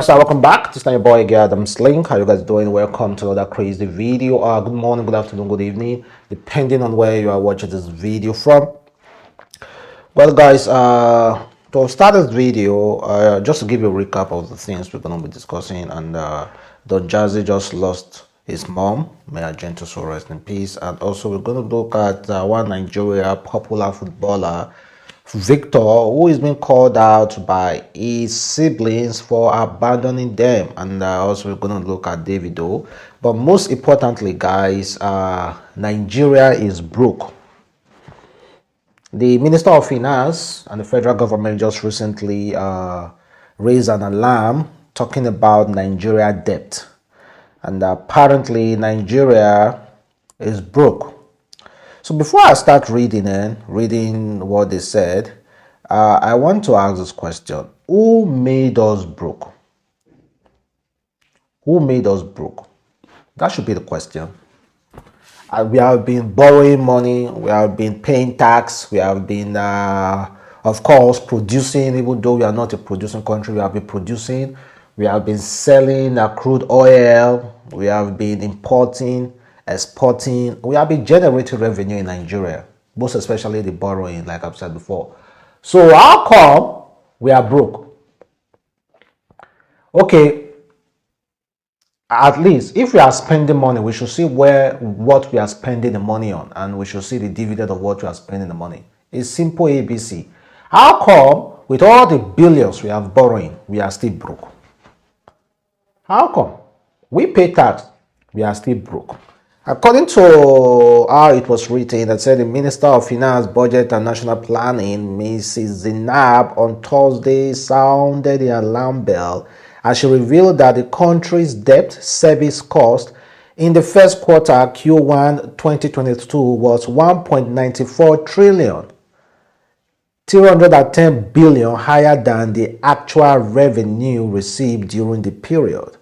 Yes, welcome back. This is your boy again, Adamslink. How you guys doing? Welcome to another crazy video. Good morning, good afternoon, good evening, depending on where you are watching this video from. Well, guys, to start this video, just to give you a recap of the things we're going to be discussing, and Don Jazzy just lost his mom. May her gentle soul rest in peace. And also, we're going to look at one Nigeria popular footballer, Victor, who is being called out by his siblings for abandoning them. And also, we're going to look at Davido. But most importantly, guys, Nigeria is broke. The Minister of Finance and the federal government just recently raised an alarm talking about Nigeria debt. And apparently Nigeria is broke. So before I start reading what they said, I want to ask this question. Who made us broke? Who made us broke? That should be the question. We have been borrowing money, we have been paying tax, we have been, of course, producing, even though we are not a producing country, we have been producing, we have been selling crude oil, we have been importing, exporting, we have been generating revenue in Nigeria, most especially the borrowing, like I've said before. So how come we are broke? Okay, at least if we are spending money, we should see what we are spending the money on, and we should see the dividend of what we are spending the money. It's simple ABC. How come with all the billions we have borrowing, we are still broke? How come? We pay tax, we are still broke. According to how it was written, that said the Minister of Finance, Budget and National Planning, Mrs. Zainab, on Thursday sounded the alarm bell as she revealed that the country's debt service cost in the first quarter Q1 2022 was 1.94 trillion, 310 billion higher than the actual revenue received during the period.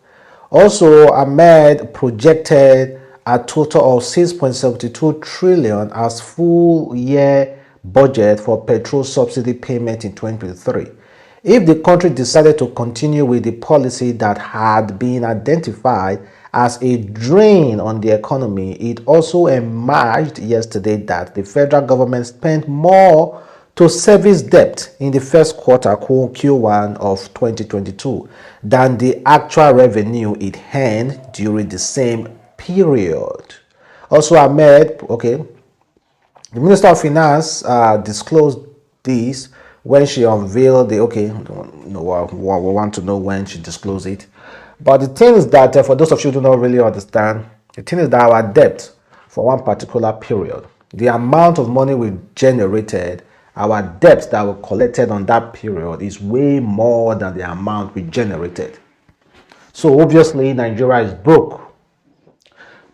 Also, Ahmed projected a total of 6.72 trillion as full year budget for petrol subsidy payment in 2023. If the country decided to continue with the policy that had been identified as a drain on the economy, it also emerged yesterday that the federal government spent more to service debt in the first quarter Q1 of 2022 than the actual revenue it earned during the same period. Also, Ahmed, the Minister of Finance disclosed this when she unveiled the, we want to know when she disclosed it. But the thing is that, for those of you who do not really understand, the thing is that our debt for one particular period, the amount of money we generated, our debts that were collected on that period is way more than the amount we generated. So obviously Nigeria is broke.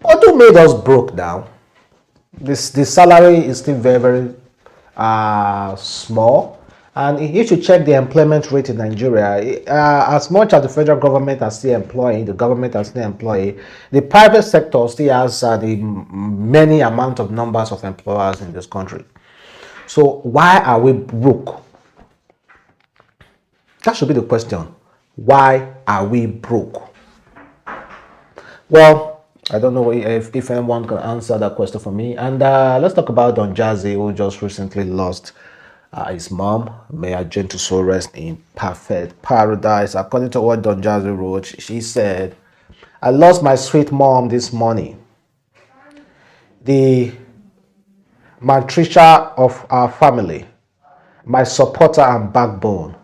What who made us broke now? The salary is still very small. And if you check the employment rate in Nigeria, as much as the federal government are still employing, the government are still employing, the private sector still has the many amount of numbers of employers in this country. So why are we broke? That should be the question. Why are we broke? Well, I don't know if anyone can answer that question for me. And let's talk about Don Jazzy, who just recently lost his mom. May her gentle soul rest in perfect paradise. According to what Don Jazzy wrote, she said, "I lost my sweet mom this morning. The matricia of our family, my supporter and backbone.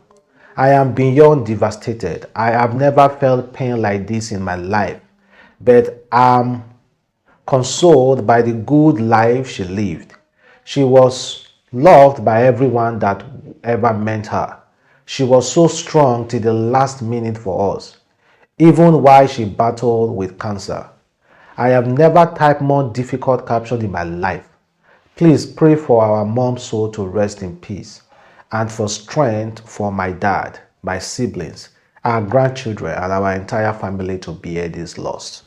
I am beyond devastated. I have never felt pain like this in my life, but I'm consoled by the good life she lived. She was loved by everyone that ever met her. She was so strong till the last minute for us, even while she battled with cancer. I have never typed more difficult caption in my life. Please pray for our mom's soul to rest in peace, and for strength for my dad, my siblings, our grandchildren, and our entire family to bear this loss."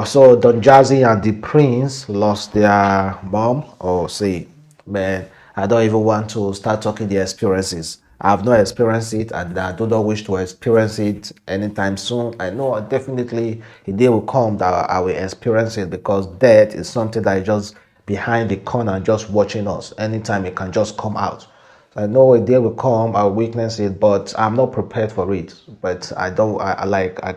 So Don Jazzy and the Prince lost their mom. Man, I don't even want to start talking their experiences. I have not experienced it, and I do not wish to experience it anytime soon. I know definitely a day will come that I will experience it, because death is something that is just behind the corner, just watching us. Anytime it can just come out. I know a day will come, I'll witness it, but I'm not prepared for it. But I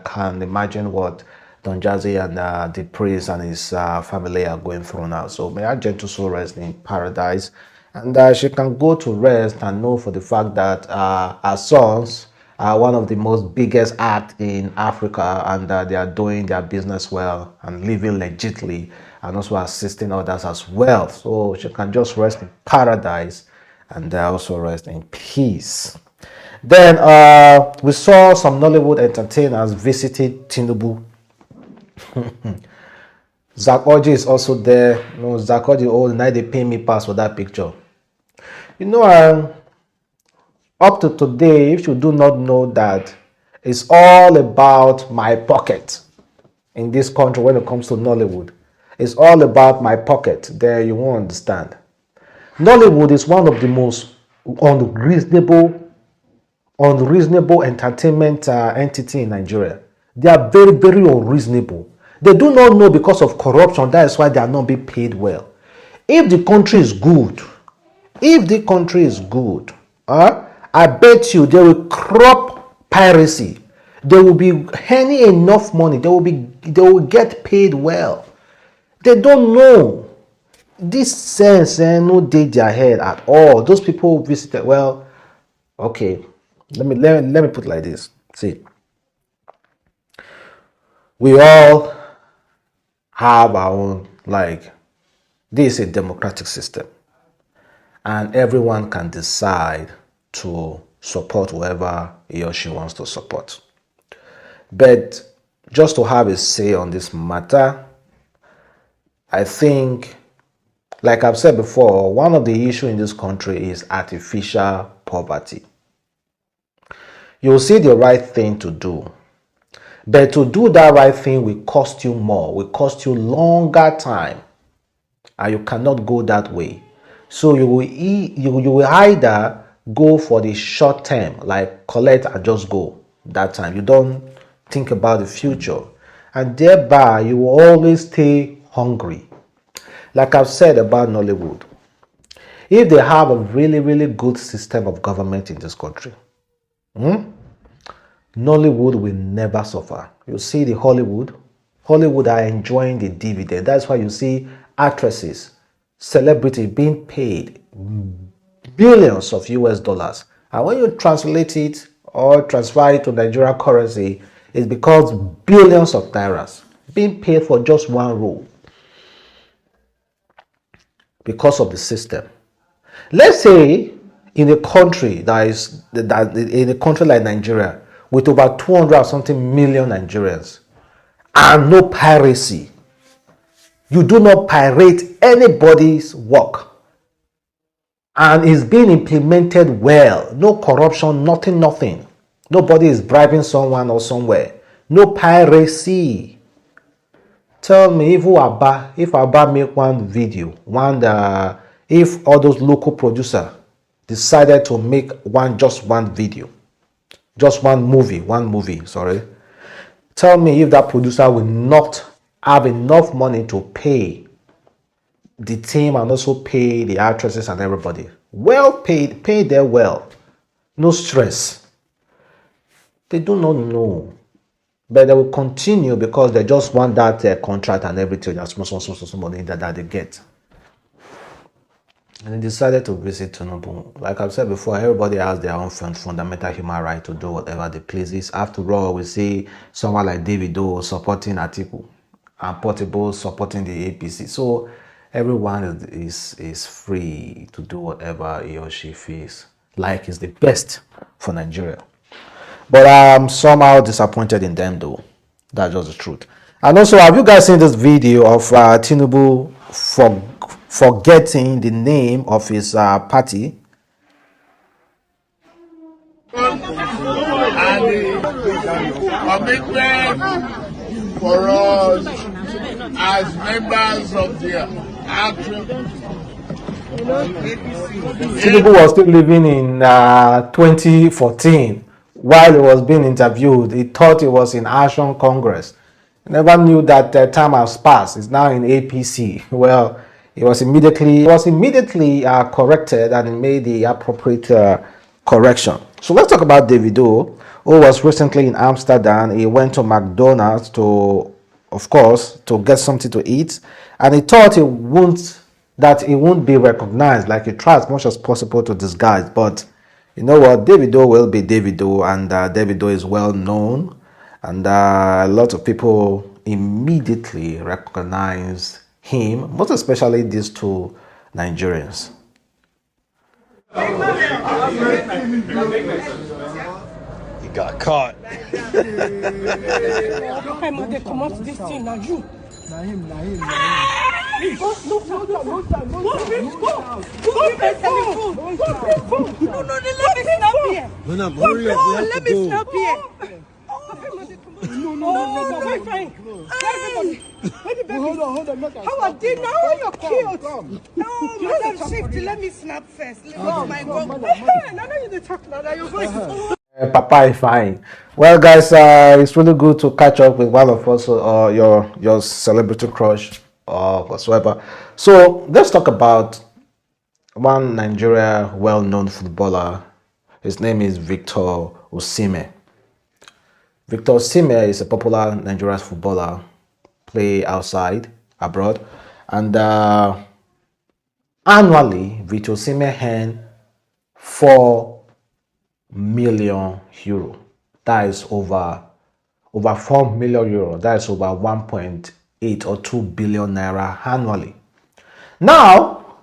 can imagine what Don Jazzy and the priest and his family are going through now. So may our gentle soul rest in paradise. And she can go to rest and know for the fact that our sons are one of the most biggest acts in Africa, and they are doing their business well and living legitimately, and also assisting others as well. So she can just rest in paradise, and also rest in peace. Then we saw some Nollywood entertainers visited Tinubub. Zach Oji is also there. No, Zach Oji, oh, now they pay me pass for that picture. You know, up to today, if you do not know that, it's all about my pocket in this country when it comes to Nollywood. It's all about my pocket. There, you won't understand. Nollywood is one of the most unreasonable entertainment entity in Nigeria. They are very, very unreasonable. They do not know, because of corruption, that is why they are not being paid well. If the country is good, I bet you they will crop piracy. They will be earning enough money. They will get paid well. They don't know. This sense no dey their head at all. Those people who visited, well, okay, let me put it like this. See, we all have our own, like, this is a democratic system, and everyone can decide to support whoever he or she wants to support. But just to have a say on this matter, I think, like I've said before, one of the issues in this country is artificial poverty. You'll see the right thing to do, but to do that right thing will cost you more, will cost you longer time, and you cannot go that way. So you will either go for the short term, like collect and just go that time. You don't think about the future, and thereby you will always stay hungry. Like I've said about Nollywood, if they have a really, really good system of government in this country, Nollywood will never suffer. You see the Hollywood are enjoying the dividend. That's why you see actresses, celebrities being paid billions of US dollars. And when you translate it or transfer it to Nigerian currency, it's because billions of nairas being paid for just one role, because of the system. Let's say in a country in a country like Nigeria, with over 200 or something million Nigerians, and no piracy. You do not pirate anybody's work, and it's being implemented well. No corruption, nothing. Nobody is bribing someone or somewhere. No piracy. Tell me, if Abba make one video, if all those local producers decided to make just one video, just one movie, sorry. Tell me if that producer will not have enough money to pay the team and also pay the actresses and everybody. Well paid, paid them well. No stress. They do not know. But they will continue because they just want that contract and everything. That's some money that they get. And they decided to visit Tinubub. Like I've said before, everybody has their own fundamental human right to do whatever they please. After all, we see someone like Davido supporting Atiku and Portable supporting the APC. So everyone is free to do whatever he or she feels like is the best for Nigeria. But I'm somehow disappointed in them, though. That's just the truth. And also, have you guys seen this video of Tinubub forgetting the name of his party? And the commitment for us as members of the action Tinubu was still living in 2014 while he was being interviewed. He thought he was in Action Congress. He never knew that time has passed. He's now in APC. Well, he was immediately corrected and he made the appropriate correction. So let's talk about Davido, who was recently in Amsterdam. He went to McDonald's of course, to get something to eat, and he thought he won't be recognized. Like, he tried as much as possible to disguise, but you know what? Davido will be Davido, and Davido is well known, and a lot of people immediately recognize him, most especially these two Nigerians. He got caught. Come out this thing now, you. Let me stop here. No, fine. Hold on. How are they now? You're cute. No, madam, shift. Let me snap first. Let my go. I know you talk now. Your voice is. Papa is fine. Well, guys, it's really good to catch up with one of us, your celebrity crush or whatsoever. So let's talk about one Nigeria well-known footballer. His name is Victor Osimhen. Victor Osimhen is a popular Nigerian footballer, play abroad, and annually Victor Osimhen earns €4 million. That is over €4 million. That is over 1.8 or 2 billion naira annually. Now,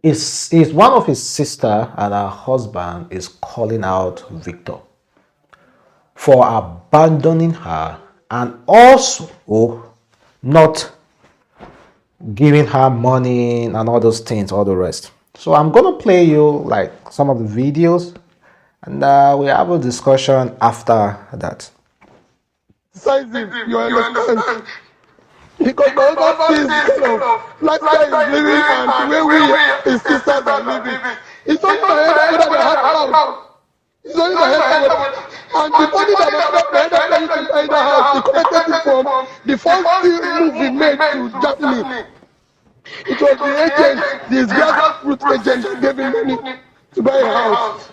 is one of his sister and her husband is calling out Victor for abandoning her and also not giving her money and all those things, all the rest. So I'm gonna play you like some of the videos, and we have a discussion after that. You understand? Because my husband sees kind of lifestyle is living and the way we, his sisters, are living. It's only my head that I have out. It's only my head that and the money that my head that I used to buy the house, he collected it from the first move we made to Germany. It was the agent, this grassroots agent that gave him money to buy a house.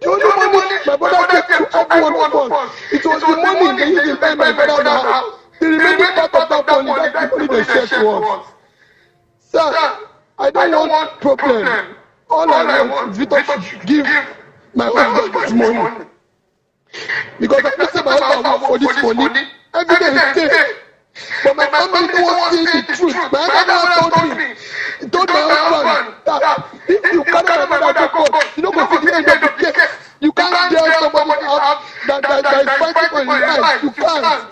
The only money my brother gave to every one of us, it was the money they used to buy my brother's house. The remaining part of that money, that's the money they shared to us. Sir, I don't want problem. All I want is Victor should give my husband his money. Because I know my husband work for this money, every day is safe. But my family don't want to see the truth. My husband told me, he told my husband that if you carry my mother to court, you don't go to the end of the case. You can't tell somebody out that is fighting for his life. You can't.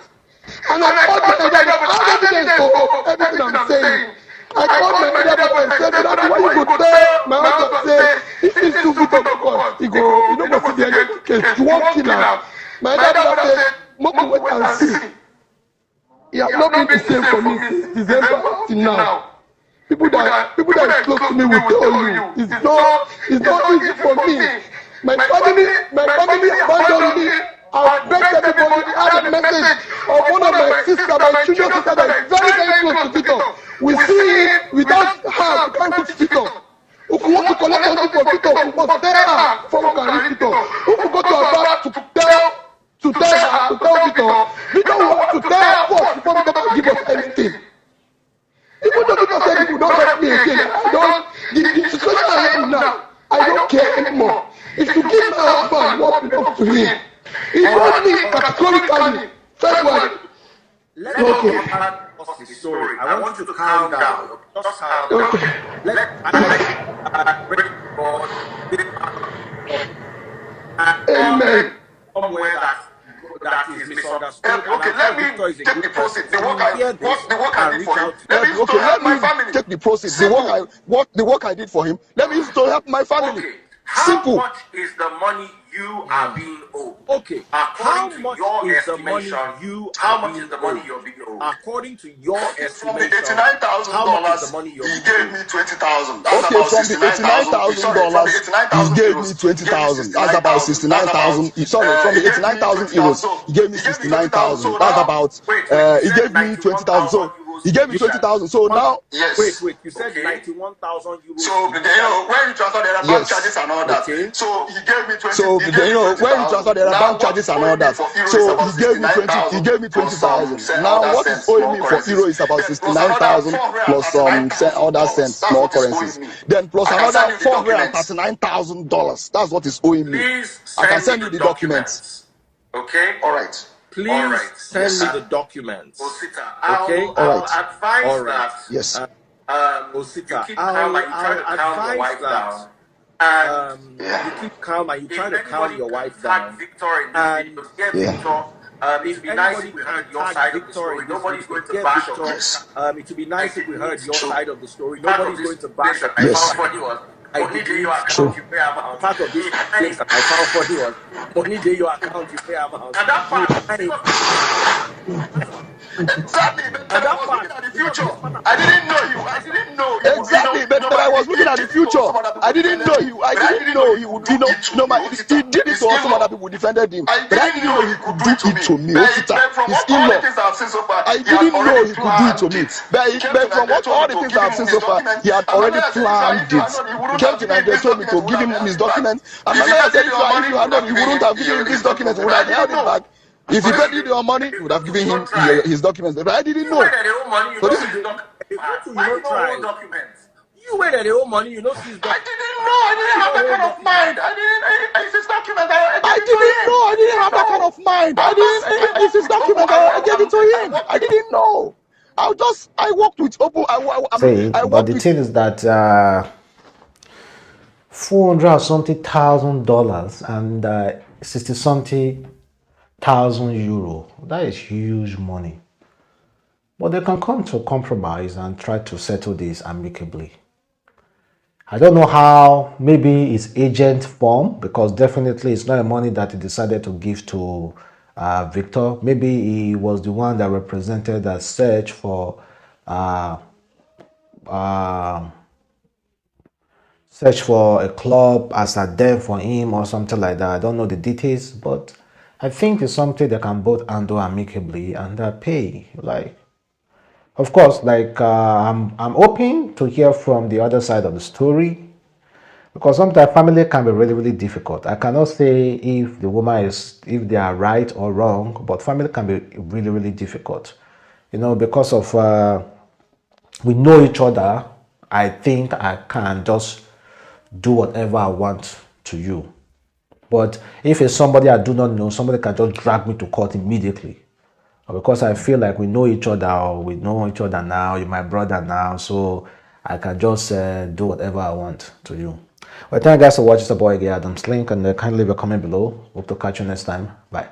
And I called my dad, I have evidence for everything I'm saying. I called my dad and said, Dad, why you go tell my husband say, if he's too good of course, you don't go see the end of the case. You won't kill him. My dad said, Moko, wait and see. He has not been the same for me since December till now. People that is close to me will tell you, it's not easy for me. My family abandoned me. I've begged everybody. I had a message of one of my sisters, my junior sister that is very, very close to Victor. We see him without her, we can't reach Victor. If we want to collect something from Victor, we must tell her before we can reach Victor. If we go to her back to tell Victor, Victor will have to tell her first before Victor can give us anything. Even though Victor said he would not help me again, the situation I am now, I don't care anymore. It's to give my husband what belongs to him. He told me categorically, February. Let me us the story. I want you to calm down. Just calm down. Amen. Somewhere that is misunderstood. Okay, let me take the process. The work I did for him. Let me take the process. The work I did for him. Let me use to help my family. Okay. How much is the money you are being owed. Okay. How According to much your is the money estimation, you how are much being is the money owed? you're being owed? According to your From the estimation, $89,000, how much is the money you're he being gave owed? me $20,000. That's Okay, about from the $89,000, he gave me 20,000. That's about 69,000. Sorry, from the 89,000 euros, he gave me 69,000. That's about. He gave me 20,000. So he gave me 20,000. So now, yes. Wait. You said 91,000 euros. So when you transfer the bank charges and all that, Okay. so he gave me 20. so when you transfer the bank charges and all that, so he gave me 20. He gave me 20,000. Now what is owing me for euro is about 69,000 plus some other cents, more currencies. Then plus another $439,000. That's what is owing me. I can send you the documents. Okay. All right. Please send me the documents. Osita, Okay. I'll advise that. Yes. Osita, You keep calm and you try to calm your wife down. And you keep calm and you try to calm your wife tag down. Victor in And this video. Victor, it would be nice if we heard your side of the story. Nobody's going to bash on this. It would be nice if we heard your side of the story. Nobody's going to bash on Yes. Only day your account you pay amount. part of this thing that I found funny was money day your account you pay amount. And that part, exactly. But I was looking at the future. I didn't know you. I didn't know you. Exactly, but I was looking at the future. I didn't know he. I didn't know he would. He did it to all some other people who defended him, but I didn't know he could do it to me. Osita, his in-law. I didn't know he could do it to me. But from all the things I've seen so far, he had already planned it. He came to Nigeria, told me to give him his documents, and my lawyer said, if you had known, he wouldn't have given him his documents. He would have held it back. If he paid you your money, he would have given him his documents. But I didn't know. So this is documents. You wait at the old money, you know she's I didn't know. I didn't have that kind of mind. It's his document. I didn't know. I didn't have that kind of mind. It's his document. I gave it to him. I didn't know. I worked with Opo. But the thing is that $400 something thousand dollars and 60 something thousand euro. That is huge money. But they can come to a compromise and try to settle this amicably. I don't know how. Maybe his agent form, because definitely it's not the money that he decided to give to Victor. Maybe he was the one that represented the search for a club as a den for him or something like that. I don't know the details, but I think it's something they can both handle amicably and pay. Like, of course, like I'm open to hear from the other side of the story, because sometimes family can be really, really difficult. I cannot say if they are right or wrong, but family can be really, really difficult. Because of we know each other. I think I can just do whatever I want to you. But if it's somebody I do not know, somebody can just drag me to court immediately. Because I feel like we know each other, or we know each other now, you're my brother now, so I can just do whatever I want to you. Well, thank you guys for watching. It's the boy, Adamslink, and kindly leave a comment below. Hope to catch you next time. Bye.